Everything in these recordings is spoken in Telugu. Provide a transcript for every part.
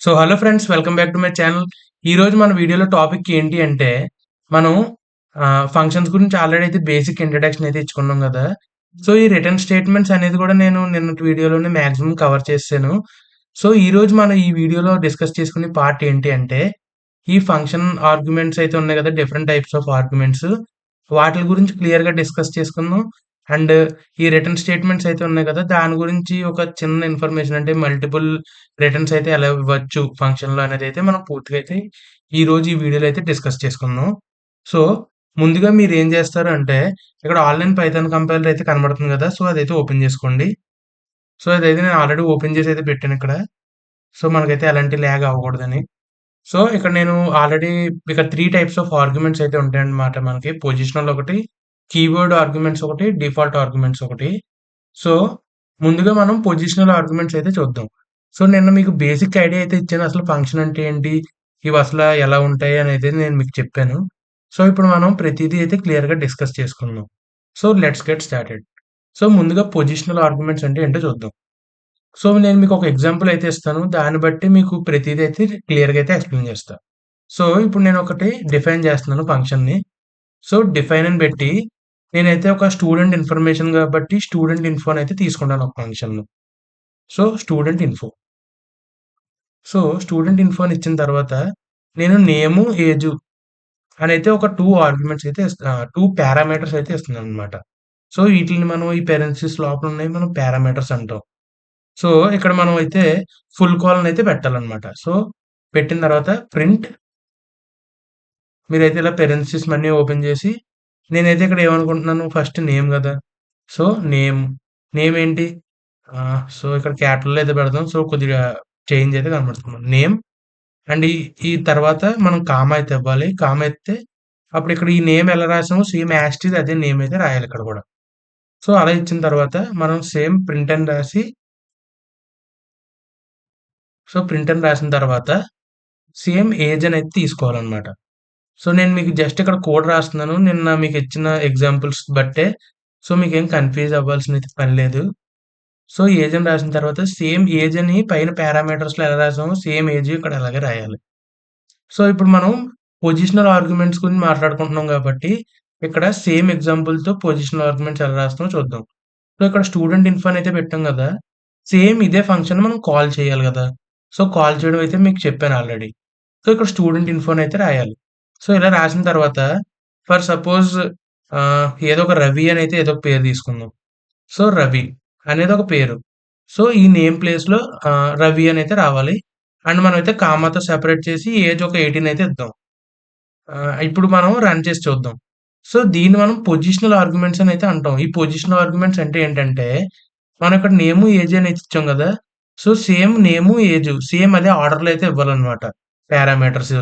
Hello friends, welcome back to my channel. ఈరోజు మన వీడియోలో టాపిక్ ఏంటి అంటే, మనం ఫంక్షన్స్ గురించి ఆల్రెడీ అయితే బేసిక్ ఇంట్రడక్షన్ అయితే ఇచ్చుకున్నాం కదా! ఈ రిటర్న్ స్టేట్మెంట్స్ అనేది కూడా నేను నిన్నటి వీడియోలోనే మాక్సిమం కవర్ చేసేసాను. ఈరోజు మనం ఈ వీడియోలో డిస్కస్ చేసుకునే పార్ట్ ఏంటి అంటే, ఈ ఫంక్షన్ ఆర్గ్యుమెంట్స్ అయితే ఉన్నాయి కదా! Different types of arguments. వాటిలి గురించి క్లియర్‌గా డిస్కస్ చేసుకుందాం. అండ్ ఈ రిటర్న్ స్టేట్మెంట్స్ అయితే ఉన్నాయి కదా! దాని గురించి ఒక చిన్న ఇన్ఫర్మేషన్ అంటే మల్టిపుల్ రిటర్న్స్ అయితే ఎలా ఇవ్వచ్చు ఫంక్షన్‌లో అనేదైతే మనం పూర్తిగా అయితే ఈరోజు ఈ వీడియోలో అయితే డిస్కస్ చేసుకుందాం. సో, ముందుగా మీరేం చేస్తారు అంటే, ఇక్కడ ఆన్‌లైన్ పైథాన్ కంపైలర్ అయితే కనబడుతుంది కదా! అదైతే ఓపెన్ చేసుకోండి. అదైతే నేను ఆల్రెడీ ఓపెన్ చేసి అయితే పెట్టానిక్కడ. మనకైతే ఎలాంటి ల్యాగ్ అవ్వకూడదని. ఇక్కడ నేను ఆల్రెడీ ఇక 3 టైప్స్ ఆఫ్ ఆర్గ్యుమెంట్స్ అయితే ఉంటాయన్నమాట మనకి. పొజిషనల్ ఒకటి, కీవర్డ్ ఆర్గ్యుమెంట్స్ ఒకటి, డిఫాల్ట్ ఆర్గ్యుమెంట్స్ ఒకటి. సో, ముందుగా మనం పొజిషనల్ ఆర్గ్యుమెంట్స్ అయితే చూద్దాం. నిన్న మీకు బేసిక్ ఐడియా అయితే ఇచ్చాను. అసలు ఫంక్షన్ అంటే ఏంటి? ఇవసల ఎలా ఉంటాయి అనేది నేను మీకు చెప్పాను. ఇప్పుడు మనం ప్రతీదీ అయితే క్లియర్‌గా డిస్కస్ చేసుకుందాం. Let's get started. ముందుగా పొజిషనల్ ఆర్గ్యుమెంట్స్ అంటే ఏంటో చూద్దాం. నేను మీకు ఒక ఎగ్జాంపుల్ అయితే ఇస్తాను. దాన్ని బట్టి మీకు ప్రతీదీ అయితే క్లియర్‌గా అయితే ఎక్స్‌ప్లెయిన్ చేస్తా. ఇప్పుడు నేను ఒకటి డిఫైన్ చేస్తున్నాను ఫంక్షన్‌ని. డిఫైన్ అని పెట్టి నేనైతే ఒక స్టూడెంట్ ఇన్ఫర్మేషన్ కాబట్టి స్టూడెంట్ ఇన్ఫో అని అయితే తీసుకుంటాను ఒక ఫంక్షన్‌లో. Student info. స్టూడెంట్ ఇన్ఫో అని ఇచ్చిన తర్వాత నేను నేము, ఏజు అనైతే ఒక 2 ఆర్గ్యుమెంట్స్ అయితే 2 పారామీటర్స్ అయితే ఇస్తున్నాననమాట. ఈటిలిని మనం ఈ పేరెంథసిస్ లోపల ఉన్నాయి మనం పారామీటర్స్ అంటాం. ఇక్కడ మనం అయితే ఫుల్ కాలన్ అయితే పెట్టాలనమాట. పెట్టిన తర్వాత ప్రింట్ మీరైతే ఇలా పేరెంథసిస్ అన్నీ ఓపెన్ చేసి నేనైతే ఇక్కడ ఏమనుకుంటున్నాను ఫస్ట్ నేమ్ గదా! So, name. నేమ్ ఏంటి? ఇక్కడ క్యాపిటల్‌లో అయితే పెడదాం. కొద్దిగా చేంజ్ అయితే కనబడుతుంది. నేమ్ అండ్ ఈ తర్వాత మనం కామా అయితే ఇవ్వాలి. కామా ఇత్తే అప్పుడు ఇక్కడ ఈ నేమ్ ఎలా రాసామో సేమ్ యాజ్ ఇట్ ఈజ్ అదే నేమ్ అయితే రాయాలి ఇక్కడ కూడా. అలా ఇచ్చిన తర్వాత మనం సేమ్ ప్రింట్ అని రాసి ప్రింట్ అని రాసిన తర్వాత సేమ్ ఏజ్ అని అయితే తీసుకోవాలన్నమాట. నేను మీకు జస్ట్ ఇక్కడ కోడ్ రాస్తున్నాను. నిన్న మీకు ఇచ్చిన ఎగ్జాంపుల్స్ బట్టే. మీకేం కన్‌ఫ్యూజ్ అవ్వాల్సిన అయితే పని లేదు. ఏజ్ అని రాసిన తర్వాత సేమ్ ఏజ్ అని పైన పారామీటర్స్‌లో ఎలా రాసామో సేమ్ ఏజ్ ఇక్కడ అలాగే రాయాలి. ఇప్పుడు మనం పొజిషనల్ ఆర్గ్యుమెంట్స్ గురించి మాట్లాడుకుంటున్నాం కాబట్టి ఇక్కడ సేమ్ ఎగ్జాంపుల్‌తో పొజిషనల్ ఆర్గ్యుమెంట్స్ ఎలా రాస్తామో చూద్దాం. ఇక్కడ స్టూడెంట్ ఇన్ఫో అని అయితే పెట్టాం గదా! సేమ్ ఇదే ఫంక్షన్ మనం కాల్ చేయాలి గదా! కాల్ చేయడం అయితే మీకు చెప్పాను ఆల్రెడీ. ఇక్కడ స్టూడెంట్ ఇన్ఫో అని అయితే రాయాలి. ఇలా రాసిన తర్వాత ఫర్ సపోజ్ ఏదో ఒక రవి అని అయితే ఏదో ఒక పేరు తీసుకుందాం. రవి అనేది ఒక పేరు. ఈ నేమ్ ప్లేస్‌లో రవి అని అయితే రావాలి. అండ్ మనమైతే కామాతో సెపరేట్ చేసి ఏజ్ ఒక 18 అయితే ఇద్దాం. ఇప్పుడు మనం రన్ చేసి చూద్దాం. దీన్ని మనం పొజిషనల్ ఆర్గ్యుమెంట్స్ అని అయితే అంటాం. ఈ పొజిషనల్ ఆర్గ్యుమెంట్స్ అంటే ఏంటంటే, మనం ఇక్కడ నేము, ఏజ్ అని అయితే ఇచ్చాం గదా! సేమ్ నేము, ఏజు సేమ్ అదే ఆర్డర్‌లో అయితే ఇవ్వాలన్నమాట. పారామీటర్స్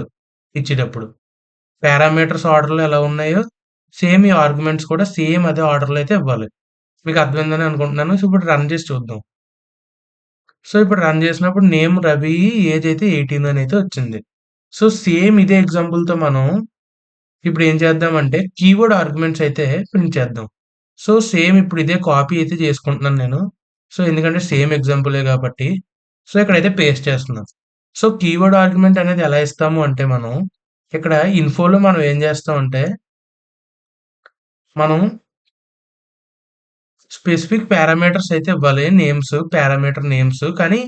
ఇచ్చేటప్పుడు. పారామీటర్స్ ఆర్డర్‌లో ఎలా ఉన్నాయో, సేమ్ ఈ ఆర్గ్యుమెంట్స్ కూడా సేమ్ అదే ఆర్డర్‌లో అయితే ఇవ్వాలి. మీకు అర్థమైందని అనుకుంటున్నాను. ఇప్పుడు రన్ చేసి చూద్దాం. ఇప్పుడు రన్ చేసినప్పుడు నేమ్ రవి, ఏజ్ అయితే 18 అని అయితే వచ్చింది. సేమ్ ఇదే ఎగ్జాంపుల్‌తో మనం ఇప్పుడు ఏం చేద్దామంటే కీవర్డ్ ఆర్గ్యుమెంట్స్ అయితే ప్రింట్ చేద్దాం. సేమ్ ఇప్పుడు ఇదే కాపీ అయితే చేసుకుంటున్నాను నేను. ఎందుకంటే సేమ్ ఎగ్జాంపులే కాబట్టి. ఇక్కడైతే పేస్ట్ చేస్తున్నాను. కీవర్డ్ ఆర్గ్యుమెంట్ అనేది ఎలా ఇస్తాము అంటే మనం ఇక్కడ ఇన్ఫోలో మనం ఏం చేస్తామంటే మనం స్పెసిఫిక్ పారామీటర్స్ అయితే ఇవ్వాలి. నేమ్స్, పారామీటర్ నేమ్స్ కానీ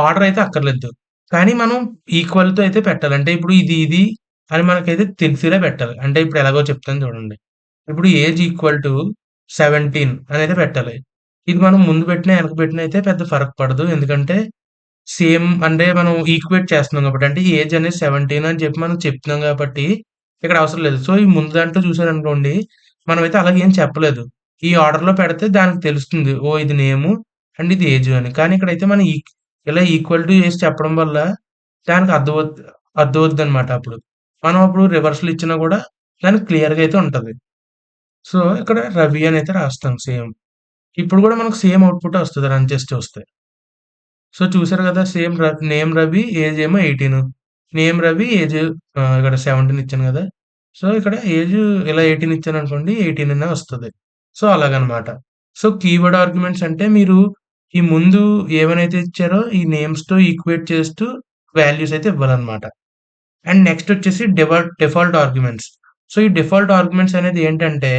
ఆర్డర్ అయితే అక్కర్లేదు. కానీ మనం ఈక్వల్‌తో అయితే పెట్టాలి. అంటే ఇప్పుడు ఇది అని మనకైతే తెలిసేలా పెట్టాలి. అంటే ఇప్పుడు ఎలాగో చెప్తాను చూడండి. ఇప్పుడు ఏజ్ ఈక్వల్ టు 17 అనైతే పెట్టాలి. ఇది మనం ముందు పెట్టినా, వెనక పెట్టినా అయితే పెద్ద ఫరక్ పడదు. ఎందుకంటే సేమ్ అంటే మనం ఈక్వేట్ చేస్తున్నాం కాబట్టి. అంటే ఏజ్ అనేది 17 అని చెప్పి మనం చెప్తున్నాం కాబట్టి ఇక్కడ అవసరం లేదు. ఈ ముందు దాంట్లో చూసారనుకోండి మనమైతే అలాగ ఏం చెప్పలేదు. ఈ ఆర్డర్‌లో పెడితే దానికి తెలుస్తుంది. ఓహ్! ఇది నేము అండ్ ఇది ఏజ్ అని. కానీ ఇక్కడైతే మనం ఇలా ఈక్వల్ టు చేసి చెప్పడం వల్ల దానికి అర్థమవుద్దనమాట అప్పుడు. మనం అప్పుడు రివర్స్‌లో ఇచ్చినా కూడా దానికి క్లియర్‌గా అయితే ఉంటది. ఇక్కడ రవి అని అయితే రాస్తాం సేమ్. ఇప్పుడు కూడా మనకు సేమ్ అవుట్‌పుటే వస్తది రన్ చేసి చూస్తే. చూసారు కదా! సేమ్ నేమ్ రవి, ఏజ్ ఏమో 18. నేమ్ రవి, ఏజ్ ఇక్కడ 17 ఇచ్చాను కదా! ఇక్కడ ఏజ్ ఇలా 18 ఇచ్చాననుకోండి 18 అనే వస్తది. అలాగనమాట. కీవర్డ్ ఆర్గ్యుమెంట్స్ అంటే మీరు ఈ ముందు ఏవనైతే ఇచ్చారో ఈ నేమ్స్‌తో ఈక్వేట్ చేస్తూ వాల్యూస్ అయితే ఇవ్వాలన్నమాట. అండ్ నెక్స్ట్ వచ్చేసి డిఫాల్ట్ ఆర్గ్యుమెంట్స్. సో, ఈ డిఫాల్ట్ ఆర్గ్యుమెంట్స్ అనేది ఏంటంటే,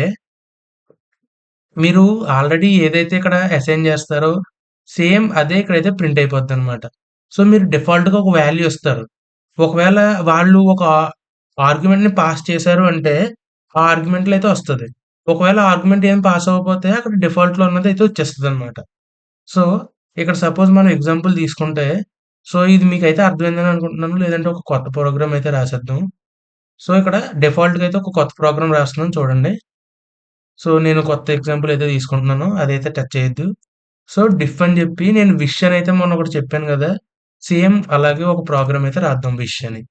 మీరు ఆల్రెడీ ఏదైతే ఇక్కడ అసైన్ చేస్తారో, సేమ్ అదే ఇక్కడైతే ప్రింట్ అయిపోద్దనమాట. సో, మీరు డిఫాల్ట్‌గా ఒక వాల్యూ ఇస్తారు. ఒకవేళ వాళ్ళు ఒక ఆర్గ్యుమెంట్‌ని పాస్ చేశారు అంటే, ఆ ఆర్గ్యుమెంట్‌లో అయితే వస్తది. ఒకవేళ ఆర్గ్యుమెంట్ ఏం పాస్ అవ్వకపోతే అక్కడ డిఫాల్ట్‌లో ఉన్నదైతే వచ్చేస్తదనమాట. సో, ఇక్కడ సపోజ్ మనం ఎగ్జాంపుల్ తీసుకుంటే, సో, ఇది మీకైతే అర్థమైందని అనుకుంటున్నాను. లేదంటే ఒక కొత్త ప్రోగ్రామ్ అయితే రాసేద్దాం. సో, ఇక్కడ డిఫాల్ట్‌గా అయితే ఒక కొత్త ప్రోగ్రామ్ రాస్తున్నాను చూడండి. సో, నేను కొత్త ఎగ్జాంపుల్ అయితే తీసుకుంటున్నాను. అదైతే టచ్ చేయొద్దు. సో, డిఫ్ అని జెప్పి నేను విష్ అనైతే మొన్న ఒకటి చెప్పాను గదా! సేమ్ అలాగే ఒక ప్రోగ్రామ్ అయితే రాద్దాం విష్ అని.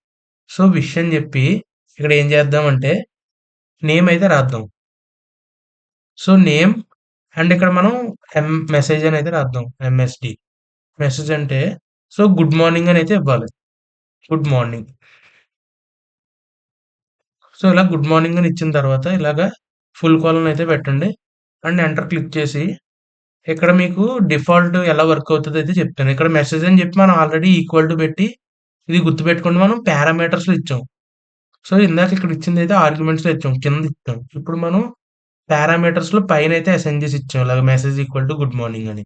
సో, విష్ అని జెప్పి ఇక్కడ ఏం చేద్దామంటే నేమ్ అయితే రాద్దాం. సో, నేమ్ అండ్ ఇక్కడ మనం మెసేజ్ అని అయితే రాద్దాం. ఎంఎస్‌డి. మెసేజ్ అంటే సో, గుడ్ మార్నింగ్ అని అయితే ఇవ్వాలి. Good morning. సో, ఇలా గుడ్ మార్నింగ్ అని ఇచ్చిన తర్వాత ఇలాగా ఫుల్ కాలన్ అయితే పెట్టండి. అండ్ ఎంటర్ క్లిక్ చేసి ఇక్కడ మీకు డిఫాల్ట్ ఎలా వర్క్ అవుతదో అయితే చెప్తాను. ఇక్కడ మెసేజ్ అని చెప్పి మనం ఆల్రెడీ ఈక్వల్ టు పెట్టి ఇది గుర్తుపెట్టుకోండి మనం పారామీటర్స్‌లో ఇచ్చాం. సో, ఇందాక ఇక్కడ ఇచ్చిందైతే ఆర్గ్యుమెంట్స్‌లో ఇచ్చాం. కింద ఇచ్చాం. ఇప్పుడు మనం పారామీటర్స్‌లో పైనైతే అసైన్ చేసి ఇచ్చాం. ఇలాగ message equal to good morning అని.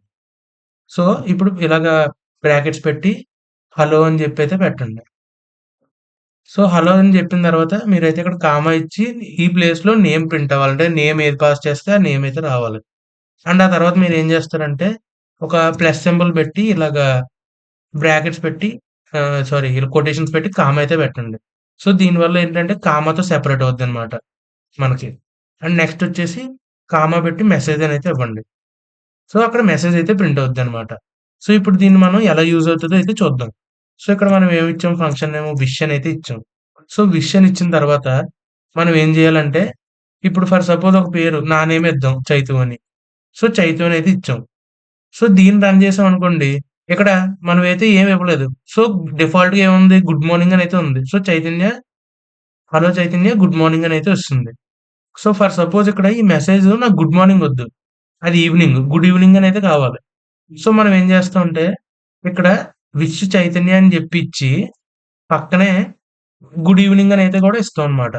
సో, ఇప్పుడు ఇలాగా బ్రాకెట్స్ పెట్టి హలో అని చెప్పైతే పెట్టండి. సో, హలో అని చెప్పిన తర్వాత మీరైతే ఇక్కడ కామా ఇచ్చి ఈ ప్లేస్‌లో నేమ్ ప్రింట్ అవ్వాలి. అంటే నేమ్ ఏది పాస్ చేస్తే ఆ నేమ్ అయితే రావాలి. అండ్ ఆ తర్వాత మీరేం చేస్తారంటే ఒక ప్లస్ సింబల్ పెట్టి ఇలాగా బ్రాకెట్స్ పెట్టి సారీ ఇలా కొటేషన్స్ పెట్టి కామా అయితే పెట్టండి. సో, దీనివల్ల ఏంటంటే కామాతో సెపరేట్ అవుద్దనమాట మనకి. అండ్ నెక్స్ట్ వచ్చేసి కామా పెట్టి మెసేజ్ అనైతే ఇవ్వండి. సో, అక్కడ మెసేజ్ అయితే ప్రింట్ అవుద్దనమాట. సో, ఇప్పుడు దీన్ని మనం ఎలా యూజ్ అవుతదో అయితే చూద్దాం. సో, ఇక్కడ మనం ఏమిచ్చాం ఫంక్షన్ నేమ్ విష్ అని అయితే ఇచ్చాం. సో, విష్ అని ఇచ్చిన తర్వాత మనం ఏం చేయాలంటే ఇప్పుడు ఫర్ సపోజ్ ఒక పేరు నా నేమ్ ఇద్దాం చైతు అని. సో, చైతు అని అయితే ఇచ్చాం. సో, దీన్ని రన్ చేసామనుకోండి, ఇక్కడ మనమైతే ఏమి ఇవ్వలేదు. సో, డిఫాల్ట్‌గా ఏముంది గుడ్ మార్నింగ్ అనైతే ఉంది. So, hello Chaitanya good morning అనైతే వస్తుంది. సో, ఫర్ సపోజ్ ఇక్కడ ఈ మెసేజ్ నాకు గుడ్ మార్నింగ్ వద్దు. అది ఈవెనింగ్. గుడ్ ఈవెనింగ్ అనైతే కావాలి. సో, మనం ఏం చేస్తామంటే ఇక్కడ విష్ చైతన్య అని చెప్పి ఇచ్చి పక్కనే గుడ్ ఈవెనింగ్ అనైతే కూడా ఇస్తామనమాట.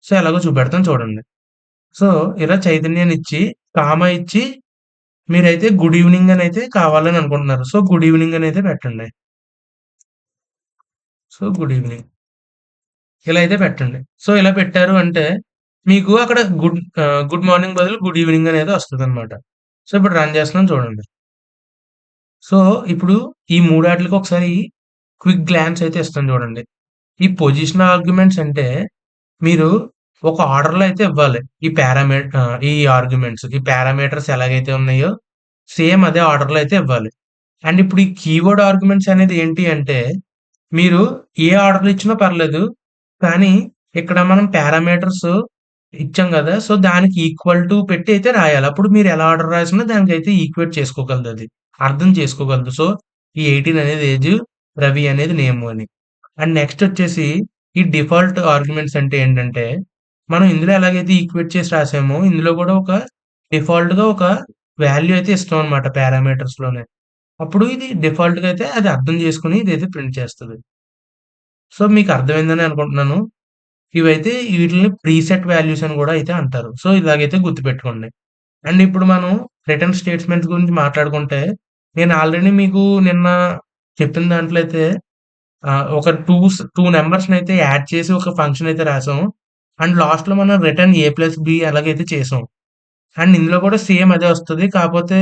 సో, ఎలాగో చూపెడతాను చూడండి. సో, ఇలా చైతన్యాన్నిచ్చి, కామా ఇచ్చి మీరైతే గుడ్ ఈవెనింగ్ అనైతే కావాలని అనుకుంటున్నారు. సో, గుడ్ ఈవెనింగ్ అనైతే పెట్టండి. So, good evening. ఇలా అయితే పెట్టండి. సో, ఇలా పెట్టారు అంటే మీకు అక్కడ గుడ్ మార్నింగ్ బదులు గుడ్ ఈవెనింగ్ అనేది వస్తదనమాట. సో, ఇప్పుడు రన్ చేస్తున్నాను చూడండి. సో, ఇప్పుడు ఈ మూడాట్లికి ఒకసారి క్విక్ గ్లాన్స్ అయితే ఇస్తాను చూడండి. ఈ పొజిషనల్ ఆర్గ్యుమెంట్స్ అంటే మీరు ఒక ఆర్డర్‌లో అయితే ఇవ్వాలి. ఈ ఆర్గ్యుమెంట్స్. ఈ పారామీటర్స్ ఎలాగైతే ఉన్నాయో సేమ్ అదే ఆర్డర్‌లో అయితే ఇవ్వాలి. అండ్ ఇప్పుడు ఈ కీవర్డ్ ఆర్గ్యుమెంట్స్ అనేది ఏంటి అంటే మీరు ఏ ఆర్డర్‌లో ఇచ్చినా పర్లేదు. కానీ ఇక్కడ మనం పారామీటర్స్ ఇచ్చాం గదా! సో, దానికి ఈక్వల్ టు పెట్టి అయితే రాయాలి. అప్పుడు మీరు ఎలా ఆర్డర్ రాసినా దానికైతే ఈక్వేట్ చేసుకోగలదది. అర్థం చేసుకోగలదు. సో, ఈ 18 అనేది ఏజు, రవి అనేది నేము అని. అండ్ నెక్స్ట్ వచ్చేసి ఈ డిఫాల్ట్ ఆర్గ్యుమెంట్స్ అంటే ఏంటంటే, మనం ఇందులో ఎలాగైతే ఈక్వేట్ చేసి రాసామో, ఇందులో కూడా ఒక డిఫాల్ట్‌గా ఒక వాల్యూ అయితే ఇస్తామనమాట పారామీటర్స్‌లోనే. అప్పుడు ఇది డిఫాల్ట్‌గా అయితే అది అర్థం చేసుకొని ఇదైతే ప్రింట్ చేస్తది. సో, మీకు అర్థమైందని అనుకుంటున్నాను. ఇవైతే వీటిల్ని ప్రీసెట్ వాల్యూస్ అని గూడా అయితే అంటారు. సో, ఇలాగైతే గుర్తుపెట్టుకోండి. అండ్ ఇప్పుడు మనం రిటర్న్ స్టేట్మెంట్స్ గురించి మాట్లాడుకుంటే, నేను ఆల్రెడీ మీకు నిన్న చెప్పిన దాంట్లో అయితే ఒక 2 నంబర్స్‌నైతే యాడ్ చేసి ఒక ఫంక్షన్ అయితే రాసాం. అండ్ లాస్ట్‌లో మనం రిటర్న్ ఏ+బి అలాగైతే చేసాం. అండ్ ఇందులో కూడా సేమ్ అదే వస్తది. కాపోతే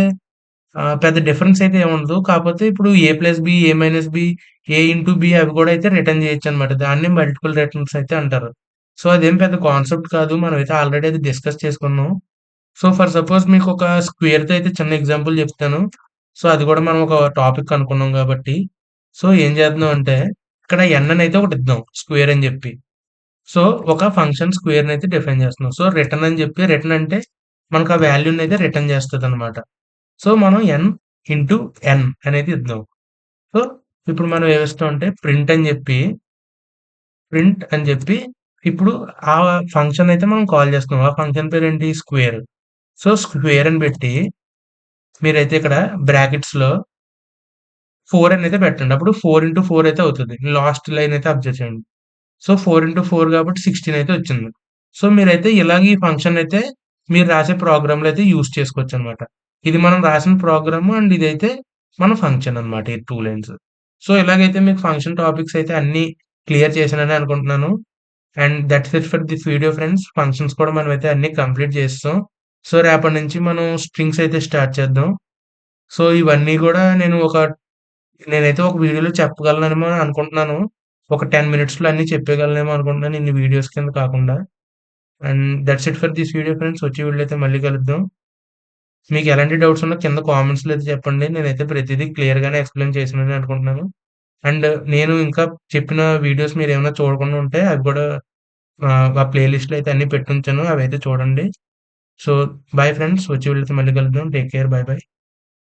పెద్ద డిఫరెన్స్ అయితే ఏముండదు. కాపోతే ఇప్పుడు ఏ+బి, ఏ-బి, ఏ ఇంటూ బి అవి కూడా అయితే రిటర్న్ చేయొచ్చనమాట. దాన్ని మల్టిపుల్ రిటర్న్స్ అయితే అంటారు. సో, అదేం పెద్ద కాన్సెప్ట్ కాదు. మనమైతే ఆల్రెడీ అది డిస్కస్ చేసుకున్నాం. సో, ఫర్ సపోజ్ మీకొక స్క్వేర్‌తో అయితే చిన్న ఎగ్జాంపుల్ చెప్తాను. సో, అది కూడా మనం ఒక టాపిక్ అనుకున్నాం కాబట్టి, సో, ఏం చేద్దాం అంటే, ఇక్కడ ఎన్ అనైతే ఒకటిద్దాం స్క్వేర్ అని చెప్పి. సో, ఒక ఫంక్షన్ స్క్వేర్‌నైతే డిఫైన్ చేస్తున్నాం. సో, రిటర్న్ అని చెప్పి రిటర్న్ అంటే మనకు ఆ వాల్యూనైతే రిటర్న్ చేస్తదనమాట. సో, మనం ఎన్ ఇంటూ ఎన్ అనేది ఇద్దాం. సో, ఇప్పుడు మనం ఏమిస్తామంటే ప్రింట్ అని చెప్పి ఇప్పుడు ఆ ఫంక్షన్ అయితే మనం కాల్ చేస్తున్నాం. ఆ ఫంక్షన్ పేరేంటి స్క్వేర్. సో, స్క్వేర్ అని పెట్టి మీరైతే ఇక్కడ బ్రాకెట్స్‌లో 4 అనైతే పెట్టండి. అప్పుడు 4 అయితే అవుతది. లాస్ట్ లైన్ అయితే అబ్జర్వ్ చేయండి. సో, 4 కాబట్టి 16 అయితే వచ్చింది. సో, మీరైతే ఇలాగ ఈ ఫంక్షన్ అయితే మీరు రాసే ప్రోగ్రామ్‌లో అయితే యూజ్ చేసుకోవచ్చనమాట. ఇది మనం రాసిన ప్రోగ్రామ్ అండ్ ఇదైతే మన ఫంక్షన్ అనమాట. ఈ 2 లైన్స్. సో, ఇలాగైతే మీకు ఫంక్షన్ టాపిక్స్ అయితే అన్నీ క్లియర్ చేశానని అనుకుంటున్నాను. And that's it for this video friends. Functions కూడా మనమైతే అన్నీ కంప్లీట్ చేసేసాం. సో, రేపటి నుంచి మనం స్ట్రింగ్స్ అయితే స్టార్ట్ చేద్దాం. సో, ఇవన్నీ గూడా నేనైతే ఒక వీడియోలో చెప్పగలనేమో అనుకుంటున్నాను. ఒక 10 మినిట్స్‌లో అన్నీ చెప్పేయగలనేమో అనుకుంటున్నాను ఇన్ని వీడియోస్ కింద కాకుండా. And that's it for this video friends. వచ్చే వీడియోలో అయితే మళ్ళీ కలుద్దాం. మీకు ఎలాంటి డౌట్స్ ఉన్నా కింద కామెంట్స్‌లో అయితే చెప్పండి. నేనైతే ప్రతీదీ క్లియర్‌గానే ఎక్స్‌ప్లెయిన్ చేశానని అనుకుంటున్నాను. అండ్ నేను ఇంకా చెప్పిన వీడియోస్ మీరేమన్నా చూడకుండా ఉంటే అవి కూడా ఆ ప్లే లిస్ట్‌లో అయితే అన్నీ పెట్టుంచాను. అవైతే చూడండి. So, bye friends. వచ్చే వీడియోతో మళ్ళీ కలుద్దాం. Take care. By by.